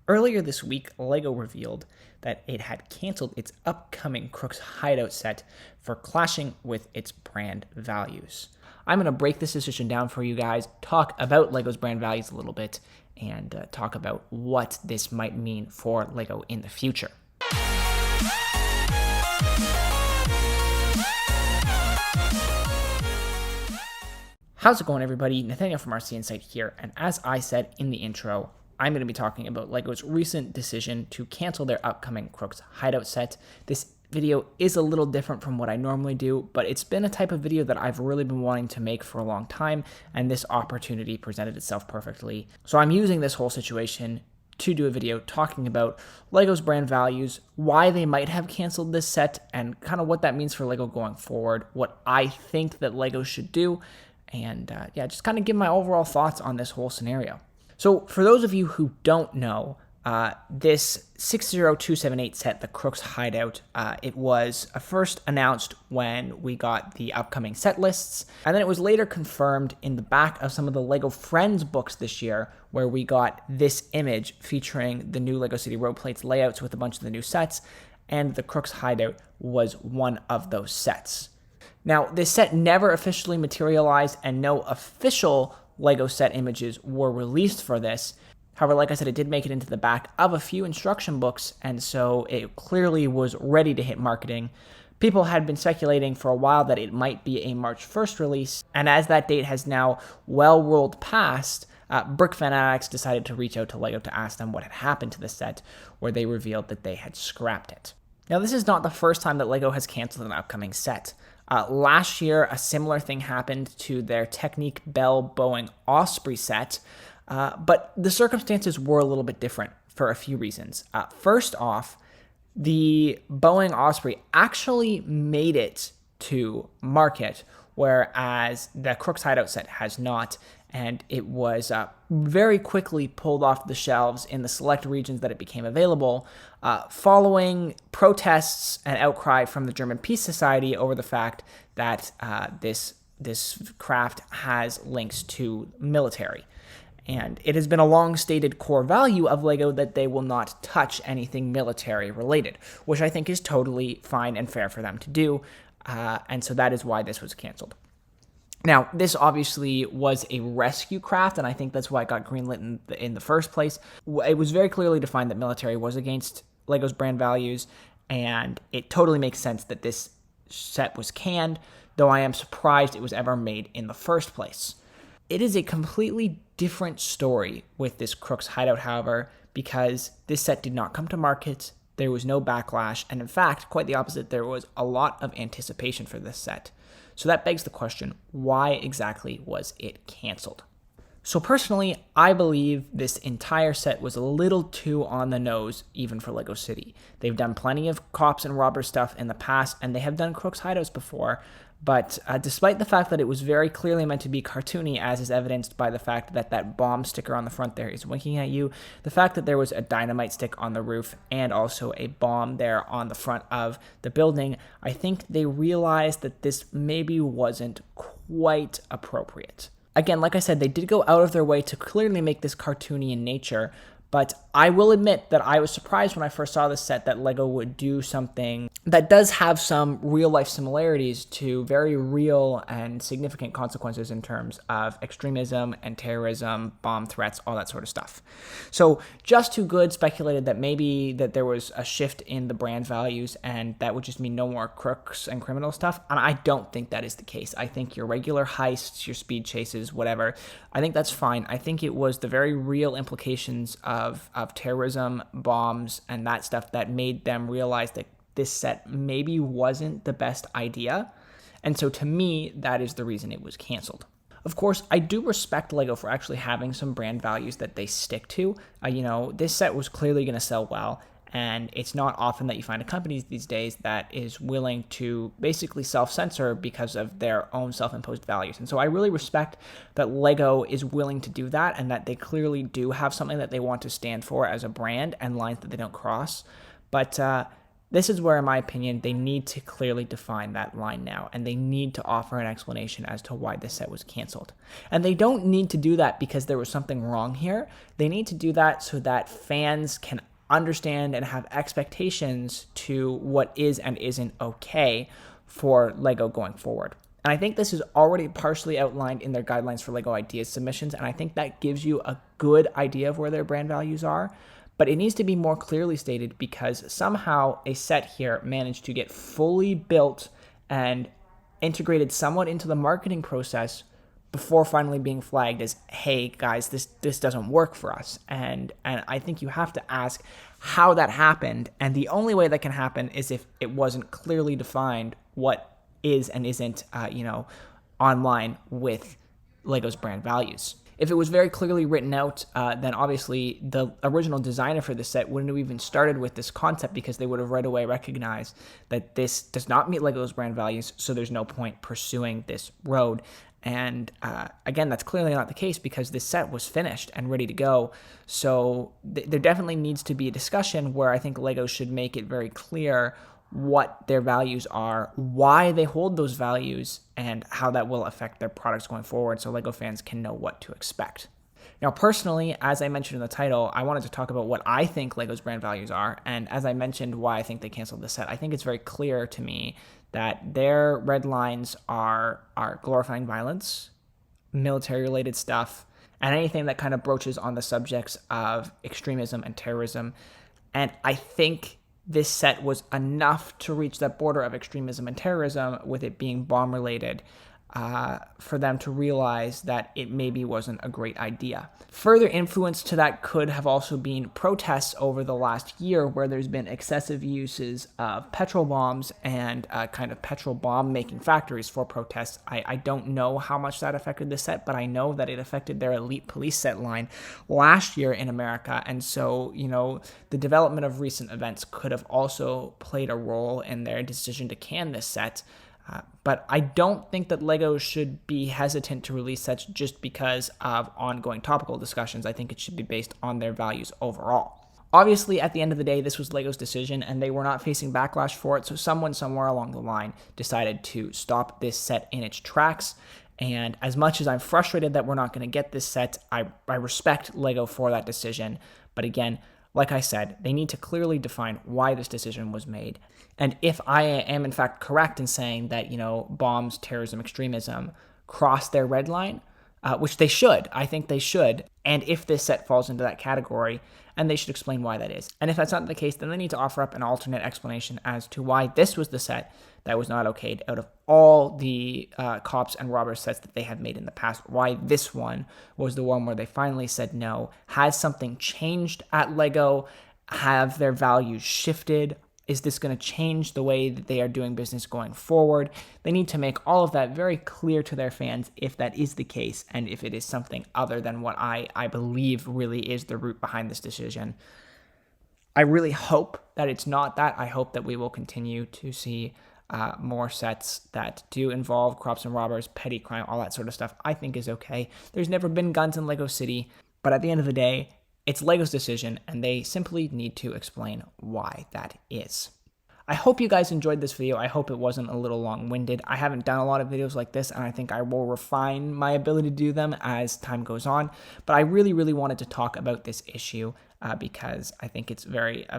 Earlier this week, LEGO revealed that it had canceled its upcoming Crooks Hideout set for clashing with its brand values. I'm going to break this decision down for you guys, talk about LEGO's brand values a little bit, and talk about what this might mean for LEGO in the future. How's it going, everybody? Nathaniel from RCInsight here, and as I said in the intro, I'm going to be talking about LEGO's recent decision to cancel their upcoming Crooks Hideout set. This video is a little different from what I normally do, but it's been a type of video that I've really been wanting to make for a long time, and this opportunity presented itself perfectly. So I'm using this whole situation to do a video talking about LEGO's brand values, why they might have canceled this set, and kind of what that means for LEGO going forward, what I think that LEGO should do, and just kind of give my overall thoughts on this whole scenario. So for those of you who don't know, this 60278 set, the Crooks Hideout, it was first announced when we got the upcoming set lists, and then it was later confirmed in the back of some of the LEGO Friends books this year, where we got this image featuring the new LEGO City Road Plates layouts with a bunch of the new sets, and the Crooks Hideout was one of those sets. Now, this set never officially materialized, and no official LEGO set images were released for this. However, like I said, it did make it into the back of a few instruction books, and so it clearly was ready to hit marketing. People had been speculating for a while that it might be a March 1st release, and as that date has now well rolled past, Brick Fanatics decided to reach out to LEGO to ask them what had happened to the set, where they revealed that they had scrapped it. Now, this is not the first time that LEGO has canceled an upcoming set. Last year, a similar thing happened to their Technique Bell Boeing Osprey set, but the circumstances were a little bit different for a few reasons. First off, the Boeing Osprey actually made it to market, whereas the Crooks Hideout set has not, and it was very quickly pulled off the shelves in the select regions that it became available, following protests and outcry from the German Peace Society over the fact that this craft has links to military. And it has been a long-stated core value of LEGO that they will not touch anything military-related, which I think is totally fine and fair for them to do, and so that is why this was canceled. Now, this obviously was a rescue craft, and I think that's why it got greenlit in the first place. It was very clearly defined that military was against LEGO's brand values, and it totally makes sense that this set was canned, though I am surprised it was ever made in the first place. It is a completely different story with this Crooks Hideout, however, because this set did not come to market, there was no backlash, and in fact, quite the opposite, there was a lot of anticipation for this set. So that begs the question, why exactly was it canceled? So personally, I believe this entire set was a little too on the nose, even for LEGO City. They've done plenty of cops and robber stuff in the past, and they have done Crooks Hideouts before, but despite the fact that it was very clearly meant to be cartoony, as is evidenced by the fact that that bomb sticker on the front there is winking at you, the fact that there was a dynamite stick on the roof and also a bomb there on the front of the building, I think they realized that this maybe wasn't quite appropriate. Again, like I said, they did go out of their way to clearly make this cartoony in nature, but I will admit that I was surprised when I first saw this set that LEGO would do something that does have some real-life similarities to very real and significant consequences in terms of extremism and terrorism, bomb threats, all that sort of stuff. So Just Too Good speculated that maybe that there was a shift in the brand values and that would just mean no more crooks and criminal stuff, and I don't think that is the case. I think your regular heists, your speed chases, whatever, I think that's fine. I think it was the very real implications of terrorism, bombs, and that stuff that made them realize that this set maybe wasn't the best idea. And so to me, that is the reason it was canceled. Of course, I do respect LEGO for actually having some brand values that they stick to. This set was clearly going to sell well, and it's not often that you find a company these days that is willing to basically self-censor because of their own self-imposed values. And so I really respect that LEGO is willing to do that and that they clearly do have something that they want to stand for as a brand and lines that they don't cross. But This is where, in my opinion, they need to clearly define that line now, and they need to offer an explanation as to why this set was canceled. And they don't need to do that because there was something wrong here. They need to do that so that fans can understand and have expectations to what is and isn't okay for LEGO going forward. And I think this is already partially outlined in their guidelines for LEGO Ideas submissions, and I think that gives you a good idea of where their brand values are. But it needs to be more clearly stated because somehow a set here managed to get fully built and integrated somewhat into the marketing process before finally being flagged as, hey guys, this doesn't work for us. And I think you have to ask how that happened. And the only way that can happen is if it wasn't clearly defined what is and isn't, online with LEGO's brand values. If it was very clearly written out, then obviously the original designer for this set wouldn't have even started with this concept because they would have right away recognized that this does not meet LEGO's brand values, so there's no point pursuing this road. And again, that's clearly not the case because this set was finished and ready to go. So there definitely needs to be a discussion where I think LEGO should make it very clear what their values are, why they hold those values, and how that will affect their products going forward so LEGO fans can know what to expect. Now, personally, as I mentioned in the title, I wanted to talk about what I think LEGO's brand values are, and as I mentioned why I think they canceled the set, I think it's very clear to me that their red lines are glorifying violence, military-related stuff, and anything that kind of broaches on the subjects of extremism and terrorism. And I think this set was enough to reach that border of extremism and terrorism with it being bomb-related for them to realize that it maybe wasn't a great idea. Further influence to that could have also been protests over the last year where there's been excessive uses of petrol bombs and kind of petrol bomb making factories for protests. I don't know how much that affected the set, but I know that it affected their Elite Police set line last year in America. And so, the development of recent events could have also played a role in their decision to can this set. But I don't think that LEGO should be hesitant to release sets just because of ongoing topical discussions. I think it should be based on their values overall. Obviously, at the end of the day, this was LEGO's decision, and they were not facing backlash for it, so someone somewhere along the line decided to stop this set in its tracks. And as much as I'm frustrated that we're not going to get this set, I respect LEGO for that decision. But again, like I said, they need to clearly define why this decision was made. And if I am in fact correct in saying that, bombs, terrorism, extremism cross their red line, which they should, I think they should. And if this set falls into that category, and they should explain why that is. And if that's not the case, then they need to offer up an alternate explanation as to why this was the set that was not okayed out of all the cops and robbers sets that they have made in the past. Why this one was the one where they finally said no. Has something changed at LEGO? Have their values shifted? Is this going to change the way that they are doing business going forward? They need to make all of that very clear to their fans if that is the case and if it is something other than what I believe really is the root behind this decision. I really hope that it's not that. I hope that we will continue to see more sets that do involve cops and robbers, petty crime, all that sort of stuff. I think is okay. There's never been guns in LEGO City, but at the end of the day, it's LEGO's decision, and they simply need to explain why that is. I hope you guys enjoyed this video. I hope it wasn't a little long-winded. I haven't done a lot of videos like this, and I think I will refine my ability to do them as time goes on. But I really, really wanted to talk about this issue because I think it's a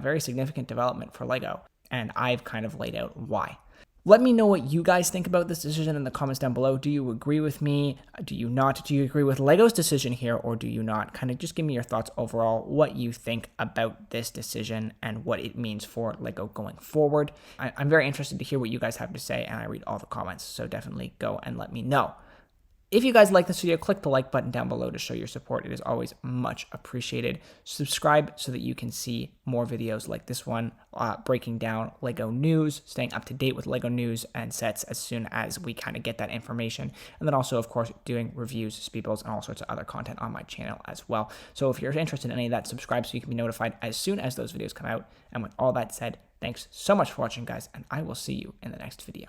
very significant development for LEGO, and I've kind of laid out why. Let me know what you guys think about this decision in the comments down below. Do you agree with me? Do you not? Do you agree with LEGO's decision here, or do you not? Kind of just give me your thoughts overall, what you think about this decision and what it means for LEGO going forward. I'm very interested to hear what you guys have to say, and I read all the comments, so definitely go and let me know. If you guys like this video, click the like button down below to show your support. It is always much appreciated. Subscribe so that you can see more videos like this one, breaking down LEGO news, staying up to date with LEGO news and sets as soon as we kind of get that information. And then also, of course, doing reviews, speedbuilds, and all sorts of other content on my channel as well. So if you're interested in any of that, subscribe so you can be notified as soon as those videos come out. And with all that said, thanks so much for watching, guys, and I will see you in the next video.